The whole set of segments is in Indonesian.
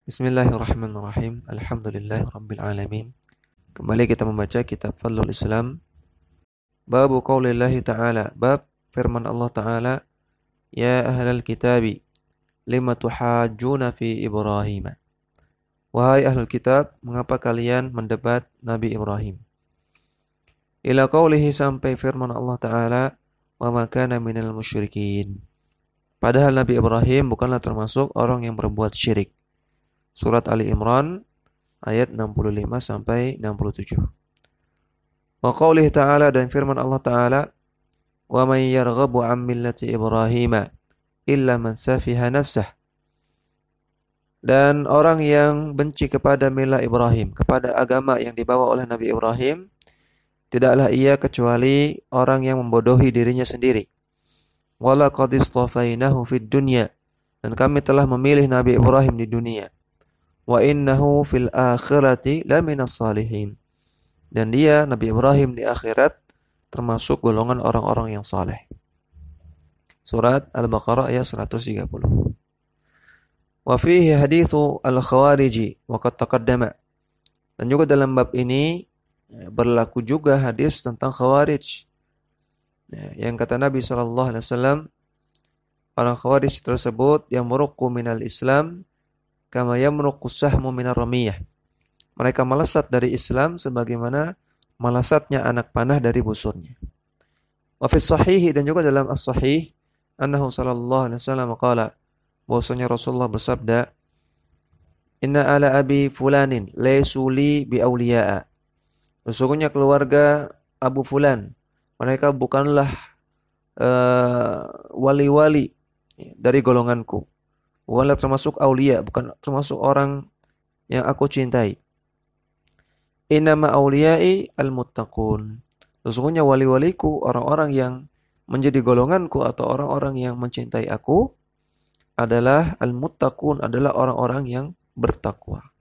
Bismillahirrahmanirrahim. Alhamdulillahirrabbilalamin. Kembali kita membaca kitab Fadlul Islam. Babu qaulillahi ta'ala. Bab firman Allah Ta'ala. Ya ahlal kitabi. Lima tuhajjuna fi Ibrahim. Wahai ahlul kitab, mengapa kalian mendebat Nabi Ibrahim? Ila qaulihi sampai firman Allah Ta'ala. Wa ma kana minal musyrikin. Padahal Nabi Ibrahim bukanlah termasuk orang yang berbuat syirik. Surat Ali Imran ayat 65 sampai 67. Wa qaulihi ta'ala dan firman Allah Ta'ala, wa man yarghabu 'an millati Ibrahim illa man safiha nafsah. Dan orang yang benci kepada milah Ibrahim, kepada agama yang dibawa oleh Nabi Ibrahim, tidaklah ia kecuali orang yang membodohi dirinya sendiri. Wa laqad istafainahu fid dunya, dan kami telah memilih Nabi Ibrahim di dunia. Wa innahu fil akhirati laminas salihin. Dan dia, Nabi Ibrahim, di akhirat termasuk golongan orang-orang yang saleh. Surat Al-Baqarah ayat 130. Wa fihi hadithu al-khawariji wa qad taqaddama. Dan juga dalam bab ini berlaku juga hadis tentang khawarij. Yang kata Nabi SAW, orang khawarij tersebut yang meruqu minal Islam kama yamruqu sahmu minar ramiyah. Mereka melesat dari Islam sebagaimana melesatnya anak panah dari busurnya. Wa fi sahihi, dan juga dalam as-sahih, annahu sallallahu alaihi wasallam qala, bahwasanya Rasulullah bersabda, inna ala abi fulanin laysu li bi awliya'a. Sesungguhnya keluarga Abu Fulan, mereka bukanlah wali-wali dari golonganku. Bukanlah termasuk aulia, bukan termasuk orang yang aku cintai. Innama auliyai al-muttaqun. Sesungguhnya wali-waliku, orang-orang yang menjadi golonganku atau orang-orang yang mencintai aku adalah al-muttaqun, adalah orang-orang yang bertakwa.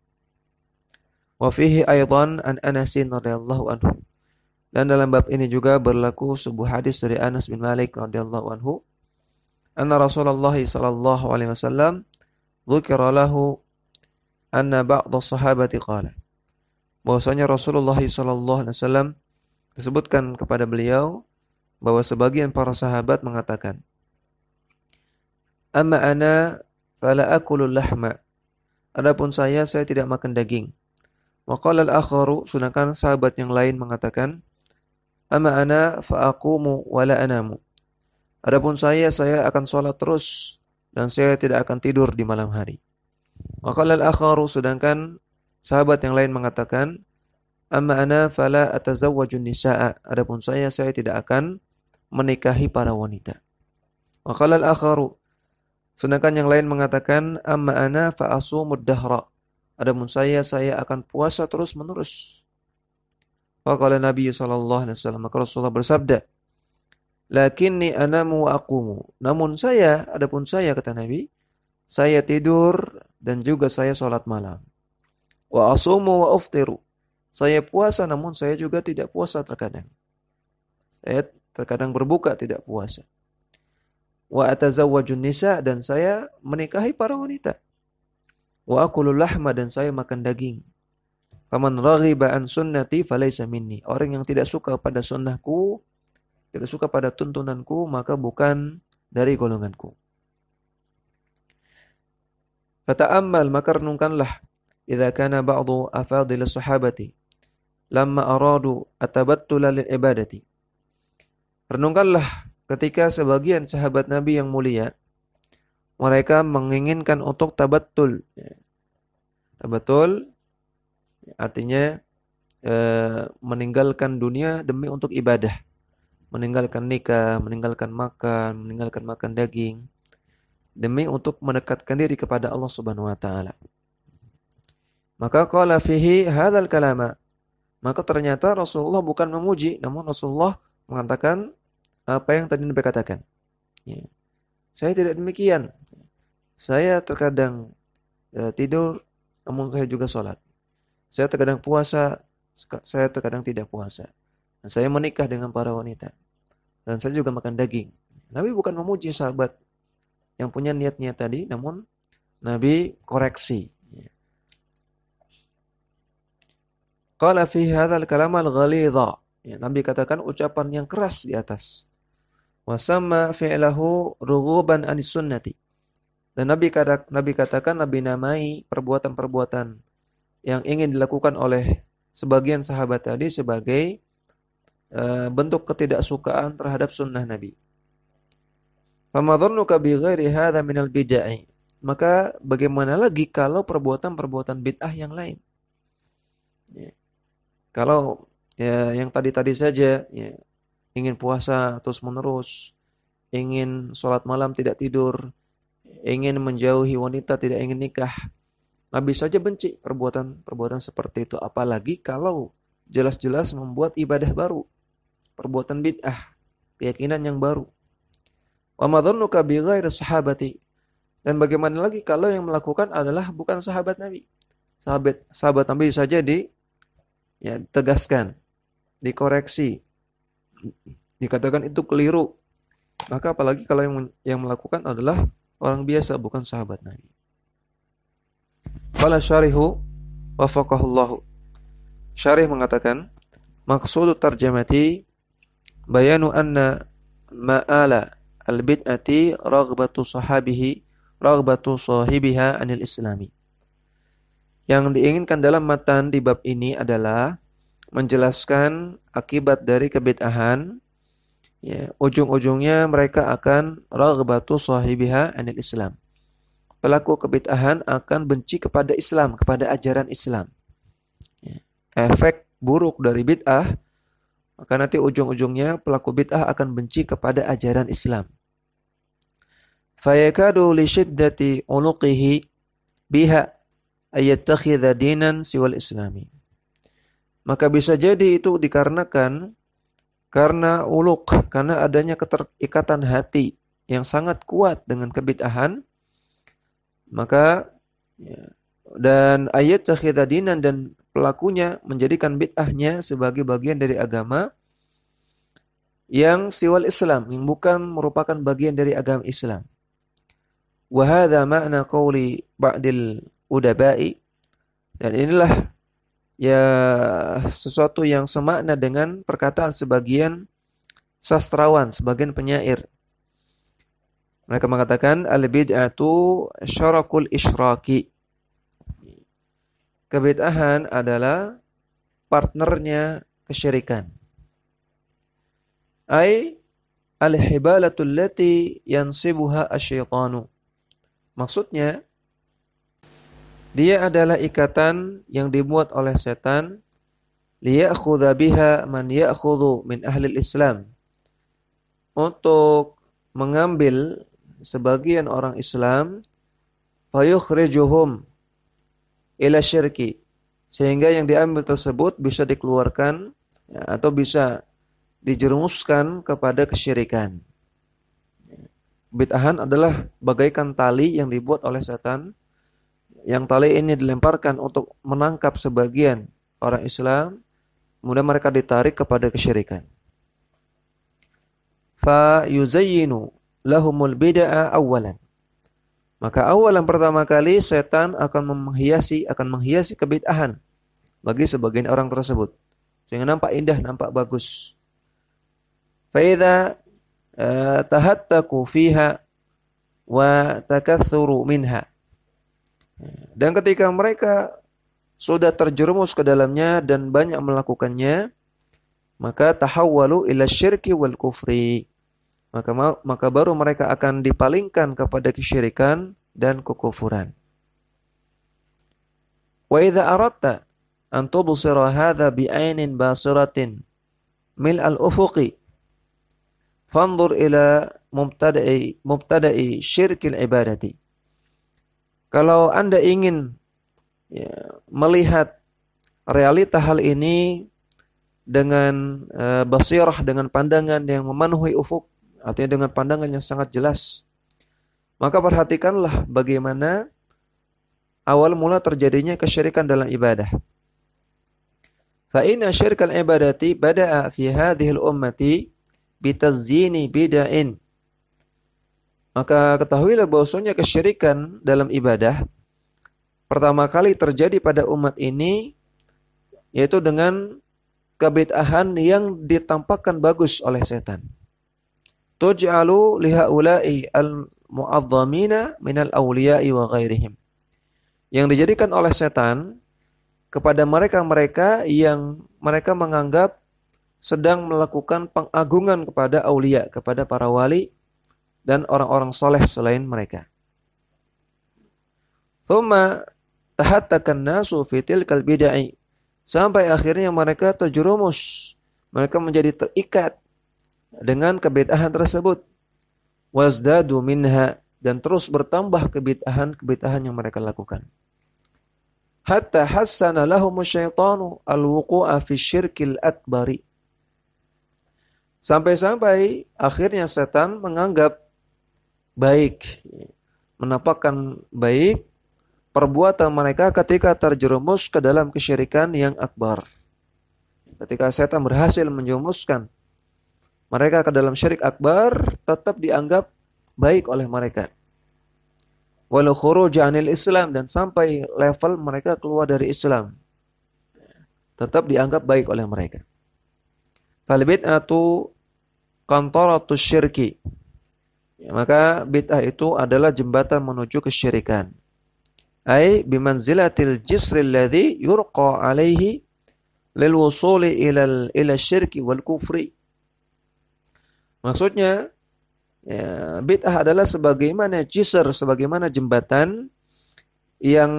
Wa fihi aidan an Anasin radhiyallahu anhu. Dan dalam bab ini juga berlaku sebuah hadis dari Anas bin Malik radhiyallahu anhu. Anna Rasulullah sallallahu alaihi wasallam dzukira lahu anna ba'd as-sahabati qala. Bahwasanya Rasulullah sallallahu alaihi wasallam disebutkan kepada beliau bahwa sebagian para sahabat mengatakan, amma ana fala akulu lahma. Adapun saya tidak makan daging. Wa qala al-akharu, sedangkan sahabat yang lain mengatakan, amma ana fa aqumu wa la anamu. Adapun saya akan sholat terus dan saya tidak akan tidur di malam hari. Wa qala al-akharu, sedangkan sahabat yang lain mengatakan, amma ana fala atazawwajun nisaa. Adapun saya tidak akan menikahi para wanita. Wa qala al-akharu, sedangkan yang lain mengatakan, amma ana fa asumud dahra. Adapun saya akan puasa terus menerus. Wa qala Nabi sallallahu alaihi wasallam, maka Rasulullah bersabda, lakinni anamu wa aqumu. Namun adapun saya, kata Nabi, saya tidur dan juga saya sholat malam. Wa asumu wa uftiru. Saya puasa namun saya juga tidak puasa terkadang. Saya terkadang berbuka, tidak puasa. Wa atazawwajun nisa, dan saya menikahi para wanita. Wa akulul lahma, dan saya makan daging. Faman raghiba an sunnati falaysa minni. Orang yang tidak suka pada sunnahku, tidak suka pada tuntunanku, maka bukan dari golonganku. Fata'ammal, maka renungkanlah, idza kana ba'du afadil sahabati lamma aradu atabattula lil ibadati. Renungkanlah ketika sebagian sahabat Nabi yang mulia mereka menginginkan untuk tabattul. Tabattul artinya meninggalkan dunia demi untuk ibadah. Meninggalkan nikah, meninggalkan makan daging, demi untuk mendekatkan diri kepada Allah Subhanahu wa taala. Maka qala fihi hadzal kalama. Maka ternyata Rasulullah bukan memuji, namun Rasulullah mengatakan apa yang tadi Nabi katakan. Ya. Saya tidak demikian. Saya terkadang tidur, namun saya juga sholat. Saya terkadang puasa, saya terkadang tidak puasa. Dan saya menikah dengan para wanita. Dan saya juga makan daging. Nabi bukan memuji sahabat yang punya niat-niat tadi, namun Nabi koreksi. Qala fi hadzal kalam al-ghalidha. Ya, Nabi katakan ucapan yang keras di atas. Wa samma fi'lahu rughuban anis sunnati. Dan Nabi katakan, Nabi namai perbuatan-perbuatan yang ingin dilakukan oleh sebagian sahabat tadi sebagai bentuk ketidaksukaan terhadap sunnah Nabi. Fama dhannuka bi ghairi hadza minal bid'ah. Maka bagaimana lagi kalau perbuatan-perbuatan bid'ah yang lain? Ya. Kalau ya yang tadi-tadi saja, ya, ingin puasa terus-menerus, ingin sholat malam tidak tidur, ingin menjauhi wanita, tidak ingin nikah, Nabi saja benci perbuatan-perbuatan seperti itu. Apalagi kalau jelas-jelas membuat ibadah baru, perbuatan bid'ah, keyakinan yang baru. Wa ma dhannuka bi ghairi sahabati. Dan bagaimana lagi kalau yang melakukan adalah bukan sahabat Nabi. Sahabat Nabi saja tegaskan, dikoreksi, dikatakan itu keliru. Maka apalagi kalau yang melakukan adalah orang biasa, bukan sahabat Nabi. Qala syarihu wafaqahullahu. Syarih mengatakan, maksud tarjamati bayanu anna ma'ala al-bid'ati raghbatu sahibiha anil islami. Yang diinginkan dalam matan di bab ini adalah menjelaskan akibat dari kebid'ahan. Ya, ujung-ujungnya mereka akan raghbatu sahibiha anil Islam. Pelaku kebid'ahan akan benci kepada Islam, kepada ajaran Islam. Ya. Efek buruk dari bid'ah, maka nanti ujung-ujungnya pelaku bid'ah akan benci kepada ajaran Islam. Fayakadu li shiddati uluqihi biha ayattakhidha dinan siwal islami. Maka bisa jadi itu dikarenakan karena karena adanya keterikatan hati yang sangat kuat dengan kebid'ahan, maka dan ayat takhidadinan dan pelakunya menjadikan bid'ahnya sebagai bagian dari agama yang siwal Islam, yang bukan merupakan bagian dari agama Islam. Wa hadza ma'na qauli ba'dil udaba'i. Dan inilah sesuatu yang semakna dengan perkataan sebagian sastrawan, sebagian penyair. Mereka mengatakan al-bid'atu syarakul isyraki. Kebid'ahan adalah partnernya kesyirikan. Ai al-hibalatu allati yansibuha asyaitanu. Maksudnya dia adalah ikatan yang dibuat oleh setan liya'khudha biha man ya'khudhu min ahli Islam, untuk mengambil sebagian orang Islam fayukhrijuhum ila syirki, sehingga yang diambil tersebut bisa dikeluarkan atau bisa dijerumuskan kepada kesyirikan. Bid'ahan adalah bagaikan tali yang dibuat oleh setan, yang tali ini dilemparkan untuk menangkap sebagian orang Islam, kemudian mereka ditarik kepada kesyirikan. Fa yuzayyinu lahumul bid'a awalan. Maka awalan pertama kali setan akan menghiasi kebid'ahan bagi sebagian orang tersebut sehingga nampak indah, nampak bagus. Fa idza tahattaku fiha wa takatsuru minha. Dan ketika mereka sudah terjerumus ke dalamnya dan banyak melakukannya, maka tahawwalu ila syirki wal kufri. Maka baru mereka akan dipalingkan kepada kesyirikan dan kekufuran. Wa idza aradta an tubsira hadza bi'ainin basiratin mil al-ufuqi fanzur ila mubtada'i syirkil ibadati. Kalau Anda ingin melihat realita hal ini dengan basirah, dengan pandangan yang memenuhi ufuk, artinya dengan pandangan yang sangat jelas, maka perhatikanlah bagaimana awal mula terjadinya kesyirikan dalam ibadah. Fa inna syirkal ibadati bada'a fi hadhil ummati bitazyini bid'ain. Maka ketahuilah bahwasanya kesyirikan dalam ibadah pertama kali terjadi pada umat ini yaitu dengan kebid'ahan yang ditampakkan bagus oleh setan. Tuj'alu lihaula'i al-mu'azzamina minal awliya'i wa ghairihim. Yang dijadikan oleh setan kepada mereka-mereka yang mereka menganggap sedang melakukan pengagungan kepada aulia, kepada para wali dan orang-orang soleh selain mereka. Thumma tahattakan nasu fi tilkal bid'ah. Sampai akhirnya mereka terjerumus, mereka menjadi terikat dengan kebid'ahan tersebut. Wazdadu minha, dan terus bertambah kebid'ahan yang mereka lakukan. Hatta hassana lahumu syaitanu al-wuqu'a fi syirkil akbari. Sampai-sampai akhirnya setan menganggap baik, menampakkan baik perbuatan mereka ketika terjerumus ke dalam kesyirikan yang akbar. Ketika setan berhasil menjerumuskan mereka ke dalam syirik akbar, tetap dianggap baik oleh mereka. Walau khuruj anil Islam, dan sampai level mereka keluar dari Islam, tetap dianggap baik oleh mereka. Fal bid'atu qantaratus syirki. Maka bid'ah itu adalah jembatan menuju kesyirikan. Ai bimanzilatil jisril ladzi yurqa alaihi lil wusuli ila syirki wal kufri. Maksudnya, ya, bid'ah adalah sebagaimana jisr, sebagaimana jembatan yang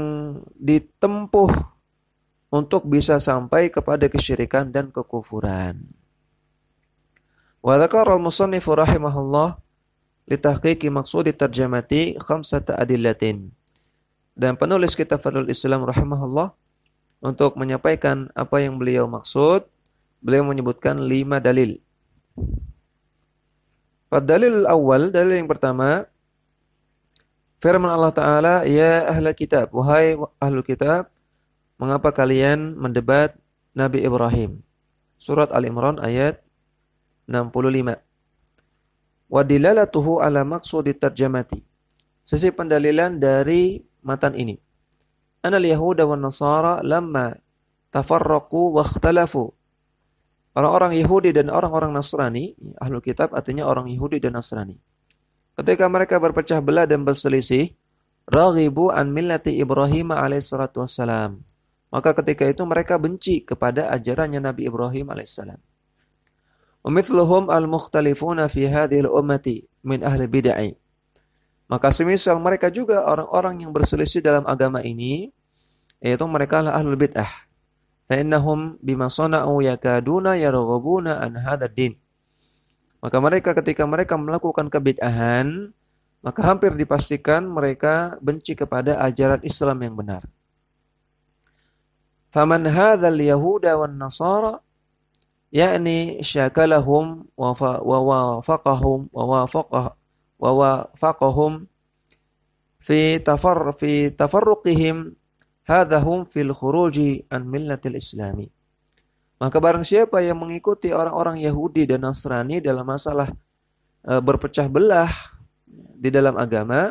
ditempuh untuk bisa sampai kepada kesyirikan dan kekufuran. Wa dzakara al-musannif rahimahullah li tahqiqi maqsudi tarjamati khamsata adillatin. Dan penulis kitab Fathul Islam rahimahullah untuk menyampaikan apa yang beliau maksud, beliau menyebutkan 5 dalil. Dalil awal, dalil yang pertama, firman Allah Ta'ala, ya ahla kitab, wahai ahlu kitab, mengapa kalian mendebat Nabi Ibrahim? Surat Al-Imran ayat 65. Wa dilalatuhu ala maqsudi tarjamati. Sisi pendalilan dari matan ini. Anal Yahuda wa Nasara lamma tafarraqu wa ikhtalafu. Orang-orang Yahudi dan orang-orang Nasrani, ahlul kitab artinya orang Yahudi dan Nasrani. Ketika mereka berpecah belah dan berselisih, raghibu an millati Ibrahim alaihissalatu wassalam. Maka ketika itu mereka benci kepada ajarannya Nabi Ibrahim alaihissalam. Wa mithluhum al-mukhtalifuna fi hadhil ummati min ahli bid'ah. Maka semisal mereka juga orang-orang yang berselisih dalam agama ini, yaitu mereka adalah ahlul bid'ah. Fa'innahum bima sana'u yakaduna yarghabuna an hadzal din. Maka mereka ketika mereka melakukan kebid'ahan, maka hampir dipastikan mereka benci kepada ajaran Islam yang benar. Faman hadzal yahuda wan nasara yakni syakalahum wa wafaqahum fi tafarruqihim hadahum fil khuruji an millatil islami. Maka barang siapa yang mengikuti orang-orang Yahudi dan Nasrani dalam masalah berpecah belah di dalam agama,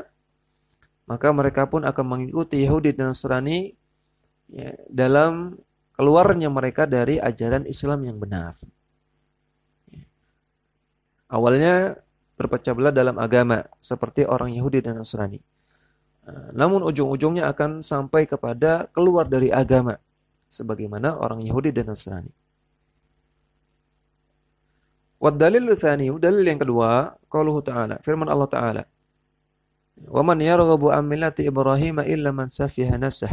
maka mereka pun akan mengikuti Yahudi dan Nasrani ya, dalam keluarnya mereka dari ajaran Islam yang benar. Awalnya berpecah belah dalam agama seperti orang Yahudi dan Nasrani. Namun ujung-ujungnya akan sampai kepada keluar dari agama sebagaimana orang Yahudi dan Nasrani. Wad dalil tsani, dalil yang kedua, qauluhu ta'ala, firman Allah Ta'ala. Wa man yarghabu an millati Ibrahim illa man safiha nafsah.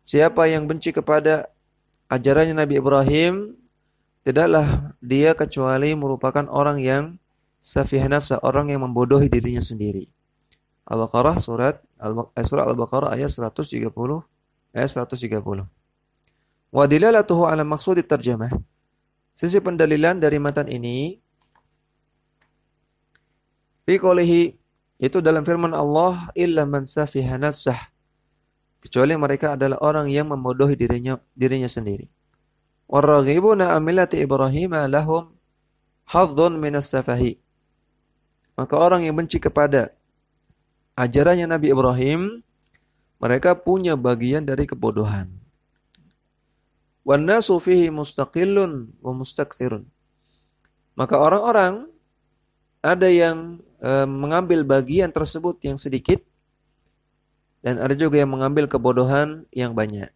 Siapa yang benci kepada ajarannya Nabi Ibrahim, tidaklah dia kecuali merupakan orang yang safiha nafsah, orang yang membodohi dirinya sendiri. Al-Baqarah surah Al-Baqarah ayat 130 ayat 130. Wa dilalatuhu ala maqsudi tarjamah. Sisi pendalilan dari matan ini fi qoulihi, itu dalam firman Allah, illa man safiha nafsah, kecuali mereka adalah orang yang membodohi dirinya sendiri. Waraghibuna amilati Ibrahim lahum hadzun minas safahi. Maka orang yang benci kepada ajarannya Nabi Ibrahim, mereka punya bagian dari kebodohan. wan nasu fihi mustaqillun wa mustakthirun. Maka orang-orang ada yang mengambil bagian tersebut yang sedikit dan ada juga yang mengambil kebodohan yang banyak.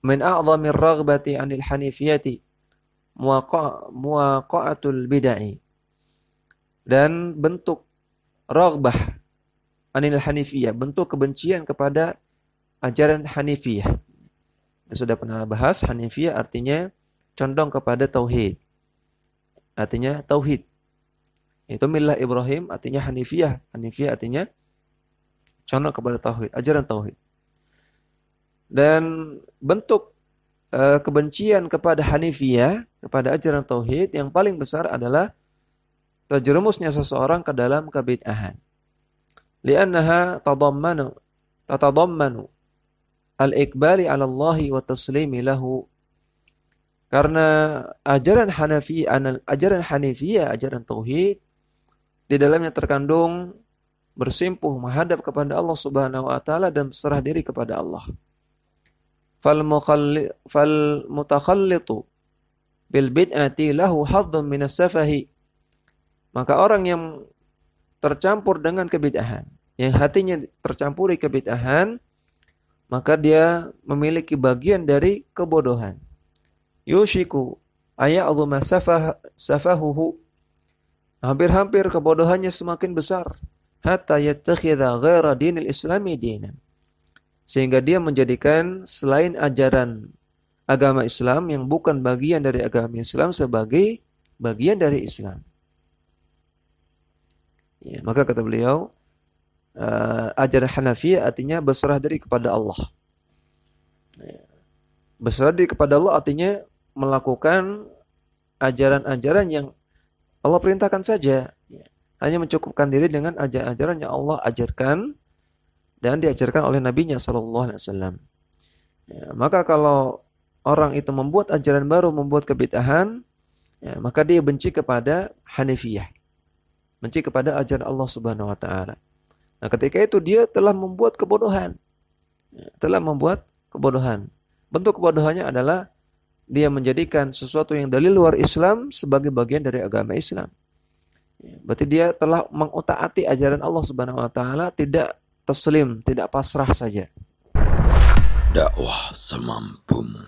Min a'dhamir raghbati 'anil hanifiyati muwaqa'atul bid'ah. Dan bentuk raghbah 'anil hanifiyah, bentuk kebencian kepada ajaran Hanifiyah. Kita sudah pernah bahas Hanifiyah artinya condong kepada tauhid. Artinya tauhid. Itu millah Ibrahim artinya Hanifiyah. Hanifiyah artinya condong kepada tauhid, ajaran tauhid. Dan bentuk kebencian kepada Hanifiyah, kepada ajaran tauhid yang paling besar adalah terjerumusnya seseorang ke dalam kebid'ahan. Li'annaha tatadammanu al-iqbali 'ala Allah wa taslimi lahu. Karena ajaran Hanifiyah, ajaran tauhid di dalamnya terkandung bersimpuh menghadap kepada Allah Subhanahu wa taala dan berserah diri kepada Allah. Fal mutakhallitu bil bid'ati lahu hadzun minas safahi. Maka orang yang tercampur dengan kebid'ahan, yang hatinya tercampuri kebid'ahan, maka dia memiliki bagian dari kebodohan. Yushiku aya'dhuma safahuhu. Hampir-hampir kebodohannya semakin besar. Hatta yattakhidha ghaira dinil islami dinan. Sehingga dia menjadikan selain ajaran agama Islam yang bukan bagian dari agama Islam sebagai bagian dari Islam. Ya, maka kata beliau, ajaran Hanafiyah artinya berserah diri kepada Allah. Ya. Berserah diri kepada Allah artinya melakukan ajaran-ajaran yang Allah perintahkan saja. Ya. Hanya mencukupkan diri dengan ajaran-ajaran yang Allah ajarkan dan diajarkan oleh Nabi-Nya SAW. Ya, maka kalau orang itu membuat ajaran baru, membuat kebid'ahan, ya, maka dia benci kepada Hanifiyah. Benci kepada ajaran Allah Subhanahu wa taala. Nah, ketika itu dia telah membuat kebodohan. Ya, telah membuat kebodohan. Bentuk kebodohannya adalah dia menjadikan sesuatu yang dari luar Islam sebagai bagian dari agama Islam. Ya, berarti dia telah mengotak-atik ajaran Allah Subhanahu wa taala, tidak taslim, tidak pasrah saja. Dakwah semampumu.